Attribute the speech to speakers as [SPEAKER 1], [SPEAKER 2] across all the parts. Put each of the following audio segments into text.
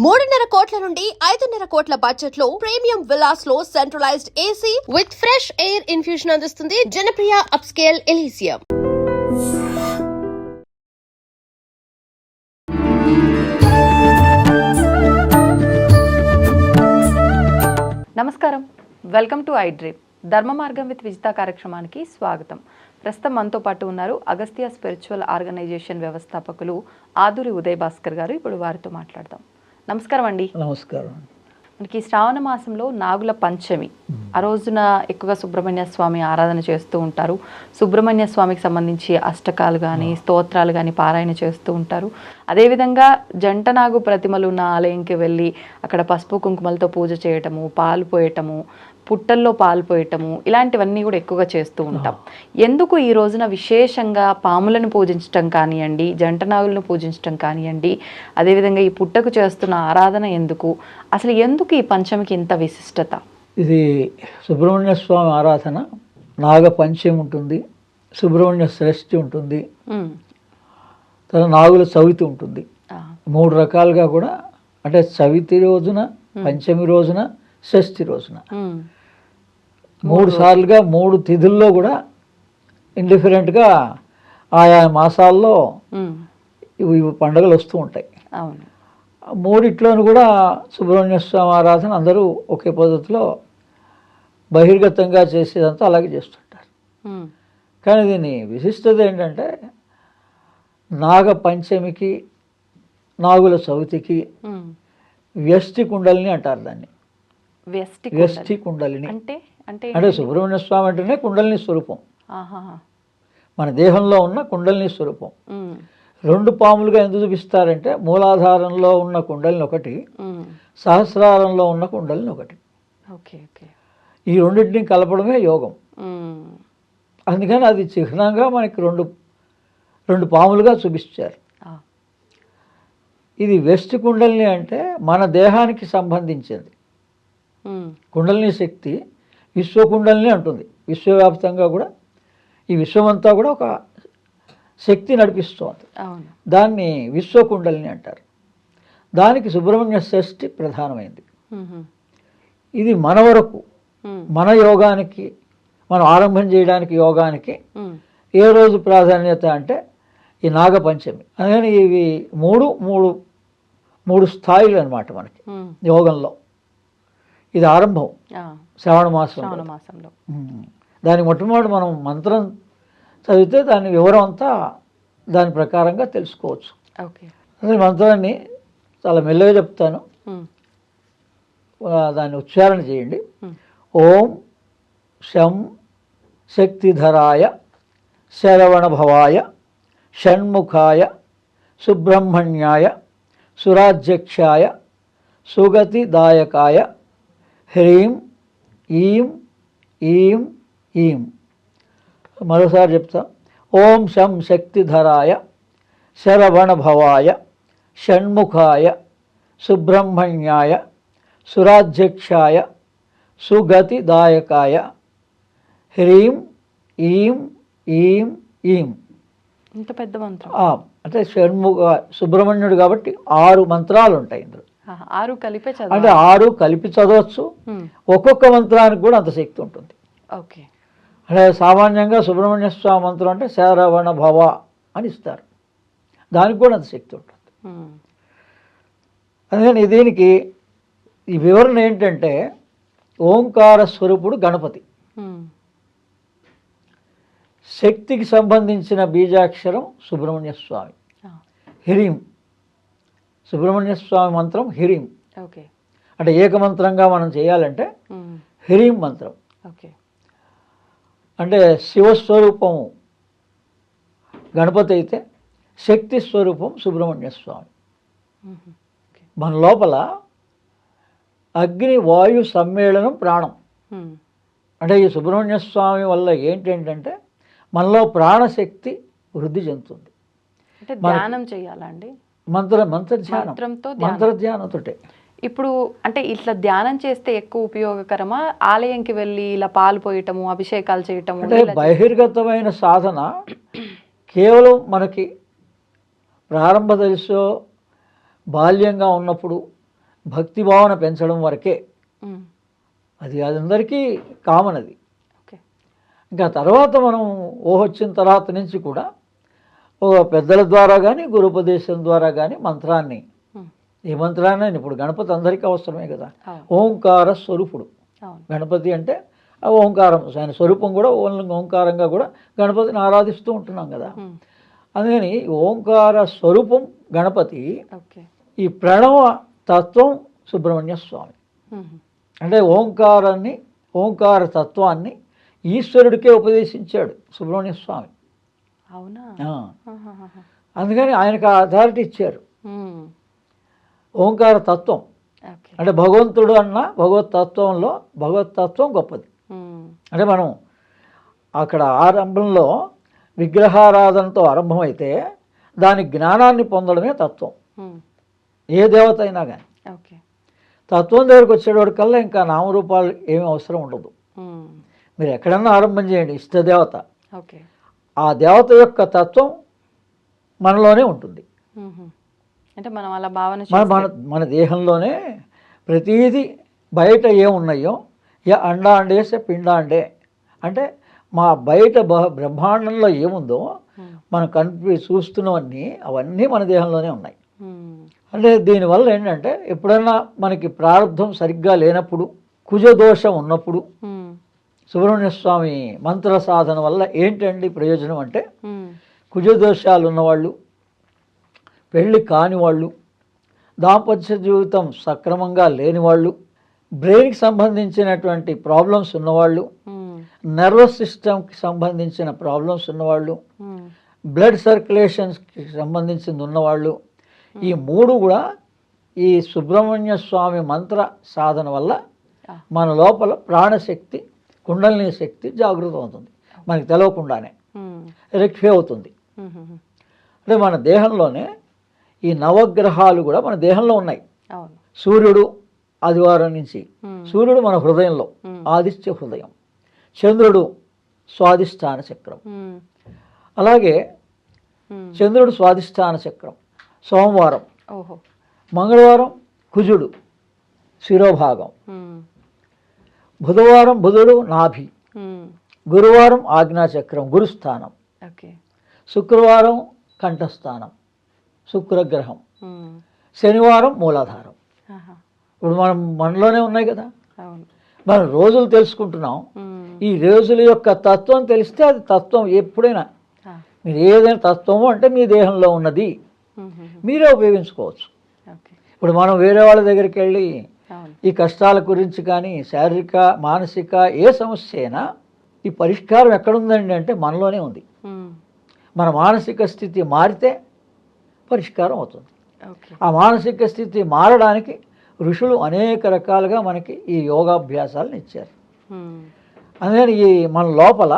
[SPEAKER 1] 3.5 కోట్ల నుండి 5.5 కోట్ల బడ్జెట్ లో ప్రీమియం విల్లాస్ లో centralised AC with fresh air infusion అందిస్తుంది జనప్రియ అప్స్కేల్ ఎలీసియం.
[SPEAKER 2] నమస్కారం, వెల్కమ్ టు ఐ డ్రీమ్. ధర్మ మార్గం విత్ విజిత కార్యక్రమానికి స్వాగతం. ప్రస్తుతం మనతో పాటు ఉన్నారు అగస్త్య స్పిరిచువల్ ఆర్గనైజేషన్ వ్యవస్థాపకులు ఆదూరి ఉదయ్ భాస్కర్ గారు. ఇప్పుడు వారితో మాట్లాడదాం. నమస్కారం అండి.
[SPEAKER 3] నమస్కారం.
[SPEAKER 2] మనకి శ్రావణ మాసంలో నాగుల పంచమి, ఆ రోజున ఎక్కువగా సుబ్రహ్మణ్య స్వామి ఆరాధన చేస్తూ ఉంటారు. సుబ్రహ్మణ్య స్వామికి సంబంధించి అష్టకాలు కానీ స్తోత్రాలు కానీ పారాయణ చేస్తూ ఉంటారు. అదేవిధంగా జంట నాగు ప్రతిమలు ఉన్న ఆలయంకి వెళ్ళి అక్కడ పసుపు కుంకుమలతో పూజ చేయటము, పాలు పోయటము, పుట్టల్లో పాలు పోయటము, ఇలాంటివన్నీ కూడా ఎక్కువగా చేస్తూ ఉంటాం. ఎందుకు ఈ రోజున విశేషంగా పాములను పూజించటం కానివ్వండి, జంటనాగులను పూజించటం కానివ్వండి, అదేవిధంగా ఈ పుట్టకు చేస్తున్న ఆరాధన ఎందుకు, అసలు ఎందుకు ఈ పంచమికి ఇంత విశిష్టత?
[SPEAKER 3] ఇది సుబ్రహ్మణ్య స్వామి ఆరాధన. నాగ పంచమి ఉంటుంది, సుబ్రహ్మణ్య షష్ఠి ఉంటుంది, తర్వాత నాగుల చవితి ఉంటుంది. 3 రకాలుగా కూడా, అంటే చవితి రోజున, పంచమి రోజున, షష్ఠి రోజున 3 సార్లుగా 3 తిథుల్లో కూడా ఇండిఫరెంట్గా ఆయా మాసాల్లో ఇవి పండుగలు వస్తూ ఉంటాయి. మూడిట్లోనూ కూడా సుబ్రహ్మణ్య స్వామి ఆరాధన అందరూ ఒకే పద్ధతిలో బహిర్గతంగా చేసేదంతా అలాగే చేస్తుంటారు. కానీ దీని విశిష్టత ఏంటంటే, నాగ పంచమికి, నాగుల చవితికి వ్యష్టి కుండలిని అంటారు. దాన్ని వ్యష్టి కుండలిని అంటే సుబ్రహ్మణ్య స్వామి అంటేనే కుండలిని స్వరూపం, మన దేహంలో ఉన్న కుండలిని స్వరూపం. 2 పాములుగా ఎందుకు చూపిస్తారంటే, మూలాధారంలో ఉన్న కుండలిని ఒకటి, సహస్రారంలో ఉన్న కుండలిని ఒకటి. ఈ రెండింటిని కలపడమే యోగం. అందుకని అది చిహ్నంగా మనకి రెండు పాములుగా చూపిస్తారు. ఇది వెస్ట్ కుండలిని అంటే మన దేహానికి సంబంధించింది. కుండలిని శక్తి విశ్వకుండలిని అంటుంది. విశ్వవ్యాప్తంగా కూడా ఈ విశ్వమంతా కూడా ఒక శక్తి నడిపిస్తుంది. దాన్ని విశ్వకుండలిని అంటారు. దానికి సుబ్రహ్మణ్య షష్ఠి ప్రధానమైంది. ఇది మన వరకు, మన యోగానికి, మనం ఆరంభం చేయడానికి యోగానికి ఏ రోజు ప్రాధాన్యత అంటే ఈ నాగపంచమి. అందుకని ఇవి మూడు స్థాయిలు అన్నమాట మనకి యోగంలో. ఇది ఆరంభం శ్రావణ మాసంలో. దాని మొట్టమొదటి మనం మంత్రం చదివితే దాని వివరం అంతా దాని ప్రకారంగా తెలుసుకోవచ్చు. అసలు మంత్రాన్ని చాలా మెల్లగా చెప్తాను, దాన్ని ఉచ్చారణ చేయండి. ఓం శం శక్తిధరాయ శరవణ భవాయ షణ్ముఖాయ సుబ్రహ్మణ్యాయ సురాధ్యక్షాయ సుగతిదాయకాయ హ్రీం ఈం ఈం ఈం. మరోసారి చెప్తా. ఓం శం శక్తిధరాయ శరవణ భవాయ షణ్ముఖాయ సుబ్రహ్మణ్యాయ సురాధ్యక్షాయ సుగతిదాయకాయ హ్రీం ఈం ఈం ఈం.
[SPEAKER 2] ఇంత పెద్ద మంత్రం
[SPEAKER 3] అంటే షణ్ముఖ సుబ్రహ్మణ్యుడు కాబట్టి 6 మంత్రాలు ఉంటాయి ఇందులో.
[SPEAKER 2] 6 కలిపే
[SPEAKER 3] అంటే 6 కలిపి చదవచ్చు. ఒక్కొక్క మంత్రానికి కూడా అంత శక్తి ఉంటుంది. అంటే సామాన్యంగా సుబ్రహ్మణ్య స్వామి మంత్రం అంటే శరవణ భవ అని ఇస్తారు, దానికి కూడా అంత శక్తి ఉంటుంది. అందుకని దీనికి ఈ వివరణ ఏంటంటే, ఓంకార స్వరూపుడు గణపతి, శక్తికి సంబంధించిన బీజాక్షరం సుబ్రహ్మణ్య స్వామి. హ్రీం సుబ్రహ్మణ్య స్వామి మంత్రం హ్రీం. అంటే ఏకమంత్రంగా మనం చేయాలంటే హ్రీం మంత్రం. అంటే శివస్వరూపం గణపతి అయితే శక్తి స్వరూపం సుబ్రహ్మణ్య స్వామి. మన లోపల అగ్ని వాయు సమ్మేళనం ప్రాణం. అంటే ఈ సుబ్రహ్మణ్య స్వామి వల్ల ఏంటంటే మనలో ప్రాణశక్తి వృద్ధి చెందుతుంది.
[SPEAKER 2] ధ్యానం చేయాలండి,
[SPEAKER 3] మంత్రధ్యానంతో.
[SPEAKER 2] ఇప్పుడు అంటే ఇట్లా ధ్యానం చేస్తే ఎక్కువ ఉపయోగకరమా, ఆలయంకి వెళ్ళి ఇలా పాలు పోయటము, అభిషేకాలు చేయటము?
[SPEAKER 3] అంటే బహిర్గతమైన సాధన కేవలం మనకి ప్రారంభ దశలో బాల్యంగా ఉన్నప్పుడు భక్తి భావన పెంచడం వరకే.
[SPEAKER 2] ఉమ్.
[SPEAKER 3] అది అందరికీ కామన్ అది.
[SPEAKER 2] ఓకే.
[SPEAKER 3] ఇంకా తర్వాత మనం వచ్చిన తర్వాత నుంచి కూడా పెద్దల ద్వారా కానీ గురుపదేశం ద్వారా కానీ మంత్రాన్ని,
[SPEAKER 2] ఉమ్.
[SPEAKER 3] ఏ మంత్రాన్ని ఇప్పుడు గణపతి అందరికీ అవసరమే కదా.
[SPEAKER 2] అవును.
[SPEAKER 3] ఓంకార స్వరూపుడు
[SPEAKER 2] అవును.
[SPEAKER 3] గణపతి అంటే ఆ ఓంకారం, ఆయన స్వరూపం కూడా ఓంకారంగా కూడా గణపతిని ఆరాధిస్తూ ఉంటున్నాం కదా.
[SPEAKER 2] ఉమ్.
[SPEAKER 3] అందుకని ఓంకార స్వరూపం గణపతి,
[SPEAKER 2] ఓకే.
[SPEAKER 3] ఈ ప్రణవ తత్వం సుబ్రహ్మణ్య స్వామి.
[SPEAKER 2] ఉమ్.
[SPEAKER 3] అంటే ఓంకార తత్వాన్ని ఈశ్వరుడికే ఉపదేశించాడు సుబ్రహ్మణ్య స్వామి.
[SPEAKER 2] అవునా?
[SPEAKER 3] ఆ.
[SPEAKER 2] ఆహాహాహా.
[SPEAKER 3] అందుకని ఆయనకు ఆ అథారిటీ ఇచ్చారు.
[SPEAKER 2] ఉమ్.
[SPEAKER 3] ఓంకార తత్వం
[SPEAKER 2] ఓకే.
[SPEAKER 3] అంటే భగవంతుడు అన్న భగవతత్వం గొప్పది.
[SPEAKER 2] ఉమ్.
[SPEAKER 3] అంటే మనం అక్కడ ఆరంభంలో విగ్రహారాధనతో ఆరంభమైతే దాని జ్ఞానాన్ని పొందడమే తత్వం.
[SPEAKER 2] ఉమ్.
[SPEAKER 3] ఏ దేవత అయినా కానీ
[SPEAKER 2] ఓకే.
[SPEAKER 3] తత్వం దగ్గరికి వచ్చేవాడికల్లా ఇంకా నామరూపాలు ఏమీ అవసరం ఉండదు.
[SPEAKER 2] ఉమ్.
[SPEAKER 3] మీరు ఎక్కడన్నా ఆరంభం చేయండి, ఇష్టదేవత,
[SPEAKER 2] ఓకే.
[SPEAKER 3] ఆ దేవత యొక్క తత్వం మనలోనే ఉంటుంది.
[SPEAKER 2] ఉహు. అంటే మనం అలా భావన
[SPEAKER 3] మన మన మన దేహంలోనే ప్రతీది. బయట ఏమున్నాయో అండాండేస పిండాండే అంటే మా బయట బ్రహ్మాండంలో ఏముందో మనం చూస్తున్నవన్నీ అవన్నీ మన దేహంలోనే ఉన్నాయి. అంటే దీనివల్ల ఏంటంటే ఎప్పుడైనా మనకి ప్రారంధం సరిగ్గా లేనప్పుడు, కుజదోషం ఉన్నప్పుడు సుబ్రహ్మణ్య స్వామి మంత్ర సాధన వల్ల ఏంటండి ప్రయోజనం అంటే, కుజదోషాలు ఉన్నవాళ్ళు, పెళ్ళి కాని వాళ్ళు, దాంపత్య జీవితం సక్రమంగా లేని వాళ్ళు, బ్రెయిన్కి సంబంధించినటువంటి ప్రాబ్లమ్స్ ఉన్నవాళ్ళు, నర్వస్ సిస్టమ్కి సంబంధించిన ప్రాబ్లమ్స్ ఉన్నవాళ్ళు, బ్లడ్ సర్క్యులేషన్స్కి సంబంధించింది ఉన్నవాళ్ళు, ఈ మూడు కూడా ఈ సుబ్రహ్మణ్య స్వామి మంత్ర సాధన వల్ల మన లోపల ప్రాణశక్తి, కుండలిని శక్తి జాగృతం అవుతుంది. మనకి తెలియకుండానే రెక్టిఫై అవుతుంది. అంటే మన దేహంలోనే ఈ నవగ్రహాలు కూడా మన దేహంలో ఉన్నాయి. సూర్యుడు ఆదివారం నుంచి, సూర్యుడు మన హృదయంలో ఆదిత్య హృదయం, చంద్రుడు స్వాధిష్టాన చక్రం, అలాగే చంద్రుడు స్వాధిష్టాన చక్రం సోమవారం, మంగళవారం కుజుడు శిరోభాగం, బుధవారం బుధుడు నాభి, గురువారం ఆజ్ఞాచక్రం గురుస్థానం, శుక్రవారం కంఠస్థానం శుక్రగ్రహం, శనివారం మూలాధారం. ఇప్పుడు మనలోనే ఉన్నాయి కదా. మనం రోజులు తెలుసుకుంటున్నాం. ఈ రోజుల యొక్క తత్వం తెలిస్తే అది తత్వం ఎప్పుడైనా మీరు ఏదైనా తత్వము అంటే మీ దేహంలో ఉన్నది మీరే ఉపయోగించుకోవచ్చు. ఇప్పుడు మనం వేరే వాళ్ళ దగ్గరికి వెళ్ళి ఈ కష్టాల గురించి కానీ శారీరక మానసిక ఏ సమస్య అయినా ఈ పరిష్కారం ఎక్కడుందండి అంటే మనలోనే ఉంది. మన మానసిక స్థితి మారితే పరిష్కారం అవుతుంది. ఆ మానసిక స్థితి మారడానికి ఋషులు అనేక రకాలుగా మనకి ఈ యోగాభ్యాసాలను ఇచ్చారు. అందుకని ఈ మన లోపల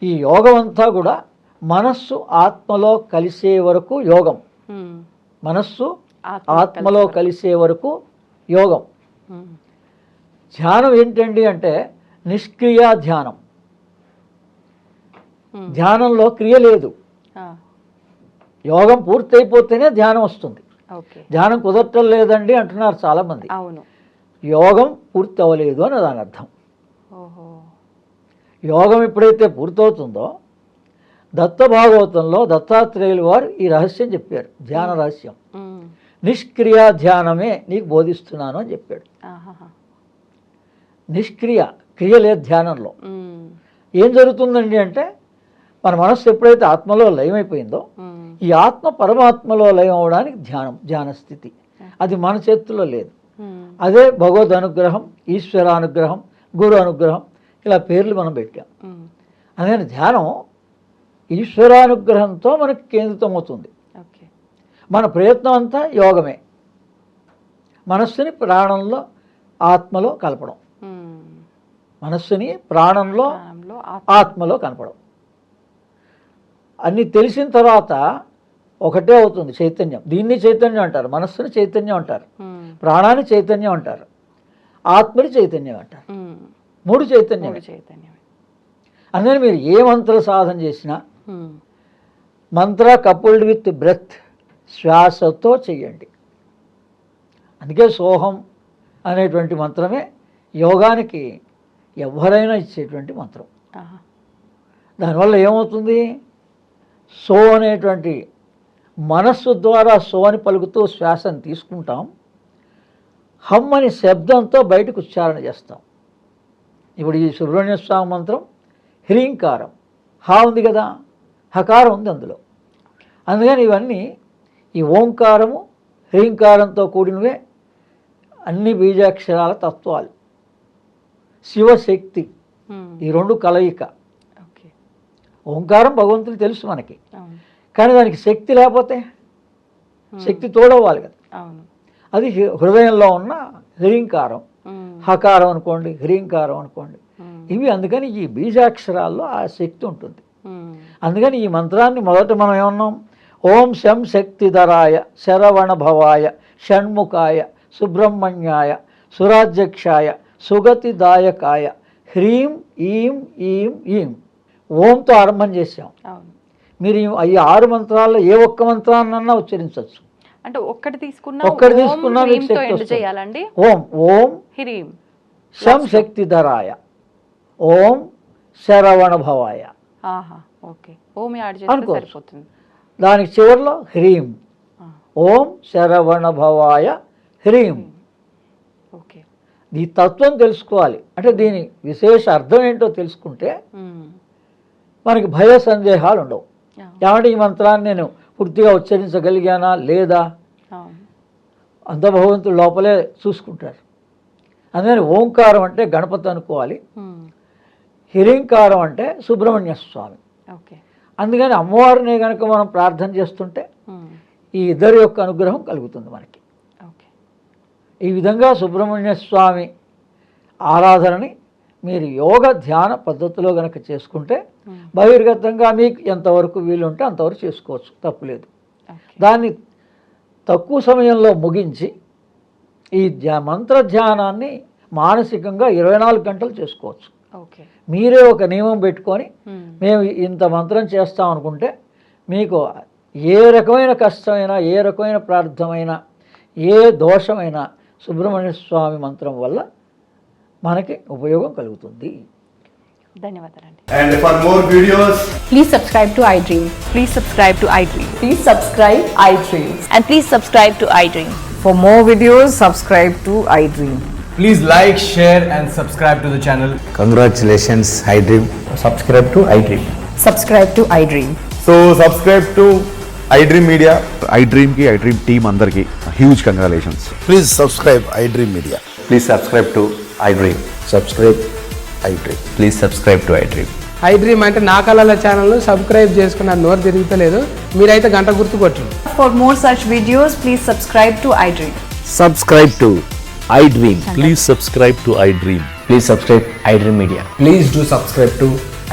[SPEAKER 3] ఈ యోగం అంతా కూడా మనస్సు ఆత్మలో కలిసే వరకు యోగం, మనస్సు ఆత్మలో కలిసే వరకు యోగం. ధ్యానం ఏంటండి అంటే నిష్క్రియ ధ్యానం. ధ్యానంలో క్రియ లేదు. యోగం పూర్తయిపోతేనే ధ్యానం వస్తుంది. ధ్యానం కుదరటం లేదండి అంటున్నారు చాలామంది. యోగం పూర్తి అవ్వలేదు అని దాని అర్థం. యోగం ఎప్పుడైతే పూర్తవుతుందో దత్త భాగవతంలో దత్తాత్రేయులు వారు ఈ రహస్యం చెప్పారు, ధ్యాన రహస్యం. నిష్క్రియ ధ్యానమే నీకు బోధిస్తున్నాను అని చెప్పాడు. నిష్క్రియ, క్రియ లేదు ధ్యానంలో. ఏం జరుగుతుందండి అంటే మన మనస్సు ఎప్పుడైతే ఆత్మలో లయమైపోయిందో ఈ ఆత్మ పరమాత్మలో లయం అవడానికి ధ్యాన స్థితి, అది మన చేతుల్లో లేదు. అదే భగవద్ అనుగ్రహం, ఈశ్వర అనుగ్రహం, గురు అనుగ్రహం, ఇలా పేర్లు మనం పెట్టాం. అందుకని ధ్యానం ఈశ్వరానుగ్రహంతో మనకి కేంద్రితమవుతుంది. మన ప్రయత్నం అంతా యోగమే, మనస్సుని ప్రాణంలో ఆత్మలో కలపడం, మనస్సుని ప్రాణంలో ఆత్మలో కలపడం. అన్నీ తెలిసిన తర్వాత ఒకటే అవుతుంది చైతన్యం. దీన్ని చైతన్యం అంటారు, మనస్సుని చైతన్యం అంటారు, ప్రాణాన్ని చైతన్యం అంటారు, ఆత్మని చైతన్యం అంటారు. మూడు చైతన్యం. అందుకని మీరు ఏ మంత్ర సాధన చేసినా మంత్ర కపుల్డ్ విత్ బ్రెత్, శ్వాసతో చెయ్యండి. అందుకే సోహం అనేటువంటి మంత్రమే యోగానికి ఎవరైనా ఇచ్చేటువంటి మంత్రం.
[SPEAKER 2] ఆహా.
[SPEAKER 3] దానివల్ల ఏమవుతుంది, సో అనేటువంటి మనస్సు ద్వారా సో అని పలుకుతూ శ్వాసను తీసుకుంటాం, హమ్ అని శబ్దంతో బయటకు ఉచ్చారణ చేస్తాం. ఇప్పుడు ఈ సుబ్రహ్మణ్య స్వామి మంత్రం హ్రీంకారం, హా ఉంది కదా, హకారం ఉంది అందులో. అందుకని ఇవన్నీ ఈ ఓంకారము హ్రీంకారంతో కూడినవే అన్ని బీజాక్షరాల తత్వాలు. శివశక్తి ఈ రెండు కలయిక.
[SPEAKER 2] ఓకే.
[SPEAKER 3] ఓంకారం భగవంతుడు తెలుసు మనకి,
[SPEAKER 2] అవును.
[SPEAKER 3] కానీ దానికి శక్తి లేకపోతే శక్తి తోడవ్వాలి కదా.
[SPEAKER 2] అవును.
[SPEAKER 3] అది హృదయంలో ఉన్న హ్రీంకారం, హకారం అనుకోండి, హ్రీంకారం అనుకోండి, ఇవి. అందుకని ఈ బీజాక్షరాల్లో ఆ శక్తి ఉంటుంది. అందుకని ఈ మంత్రాన్ని మొదట మనం ఏమన్నాం, ఓం శం శక్తిధరాయ శరవణ భవాయ షణ్ముఖాయ సుబ్రహ్మణ్యాయ సురాధ్యక్షాయ సుగతిదాయకాయ హ్రీం ఈం ఈం ఈం ఓంతో ఆరంభం చేశాం.
[SPEAKER 2] అవును.
[SPEAKER 3] మీరు ఈ 6 మంత్రాల్లో ఏ ఒక్క మంత్రాన్నన్నా ఉచ్చరించవచ్చు.
[SPEAKER 2] అంటే ఒక్కటి తీసుకున్నా
[SPEAKER 3] మీకు శక్తి వస్తుంది.
[SPEAKER 2] చేయాలండి.
[SPEAKER 3] ఓం ఓం
[SPEAKER 2] హ్రీం
[SPEAKER 3] శం శక్తిధరాయ ఓం శరవణ భవాయ.
[SPEAKER 2] ఆహా. ఓకే. ఓం యాడ్ చేస్తే సరిపోతుంది.
[SPEAKER 3] దానికి చివరిలో హ్రీం, ఓం శరవణ భవాయ హ్రీం.
[SPEAKER 2] ఓకే.
[SPEAKER 3] ఈ తత్వం తెలుసుకోవాలి. అంటే దీని విశేష అర్థం ఏంటో తెలుసుకుంటే మనకి భయ సందేహాలు ఉండవు. ఏమంటే ఈ మంత్రాన్ని నేను పూర్తిగా ఉచ్చరించగలిగానా లేదా, అంత భగవంతుడు లోపలే చూసుకుంటారు. అందుకని ఓంకారం అంటే గణపతి అనుకోవాలి, హ్రీంకారం అంటే సుబ్రహ్మణ్య స్వామి.
[SPEAKER 2] ఓకే.
[SPEAKER 3] అందుకని అమ్మవారిని కనుక మనం ప్రార్థన చేస్తుంటే ఈ ఇద్దరి యొక్క అనుగ్రహం కలుగుతుంది మనకి.
[SPEAKER 2] ఓకే.
[SPEAKER 3] ఈ విధంగా సుబ్రహ్మణ్య స్వామి ఆరాధనని మీరు యోగ ధ్యాన పద్ధతిలో కనుక చేసుకుంటే బహిర్గతంగా మీకు ఎంతవరకు వీలుంటే అంతవరకు చేసుకోవచ్చు, తప్పులేదు. దాన్ని తక్కువ సమయంలో ముగించి ఈ మంత్ర ధ్యానాన్ని మానసికంగా 24 గంటలు చేసుకోవచ్చు.
[SPEAKER 2] ఓకే.
[SPEAKER 3] మీరే ఒక నియమం పెట్టుకొని మేము ఇంత మంత్రం చేస్తాం అనుకుంటే మీకు ఏ రకమైన కష్టమైనా, ఏ రకమైన ప్రార్థమైనా, ఏ దోషమైనా సుబ్రహ్మణ్య స్వామి మంత్రం వల్ల మనకి ఉపయోగం కలుగుతుంది.
[SPEAKER 2] ధన్యవాదాలండి.
[SPEAKER 4] And for more videos,
[SPEAKER 5] Please subscribe to iDream.
[SPEAKER 2] Please subscribe to iDream.
[SPEAKER 5] Please subscribe iDream.
[SPEAKER 2] And please subscribe to iDream.
[SPEAKER 5] For more videos, subscribe to iDream.
[SPEAKER 4] please like, share and subscribe to the channel.
[SPEAKER 6] Congratulations, iDream. Subscribe to iDream.
[SPEAKER 5] Subscribe to iDream.
[SPEAKER 4] So subscribe to iDream Media.
[SPEAKER 7] iDream ki iDream team andarki huge congratulations.
[SPEAKER 6] Please subscribe iDream Media.
[SPEAKER 7] Please subscribe to iDream.
[SPEAKER 6] Subscribe iDream.
[SPEAKER 7] Please subscribe to iDream.
[SPEAKER 8] iDream అంటే నా కళల ఛానల్ను subscribe చేసుకున్న నోరు తిరుగుతలేదు, మీరైతే గంట గుర్తు కొట్టండి.
[SPEAKER 5] For more such videos, please subscribe to iDream.
[SPEAKER 6] Subscribe to iDream.
[SPEAKER 9] Please subscribe to iDream.
[SPEAKER 6] Please subscribe iDream Media.
[SPEAKER 4] Please do subscribe to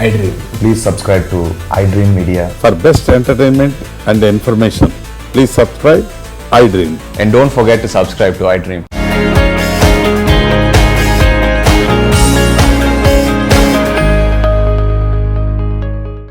[SPEAKER 4] iDream.
[SPEAKER 7] Please subscribe to iDream Media.
[SPEAKER 9] For best entertainment and information, please subscribe iDream.
[SPEAKER 7] And don't forget to subscribe to iDream.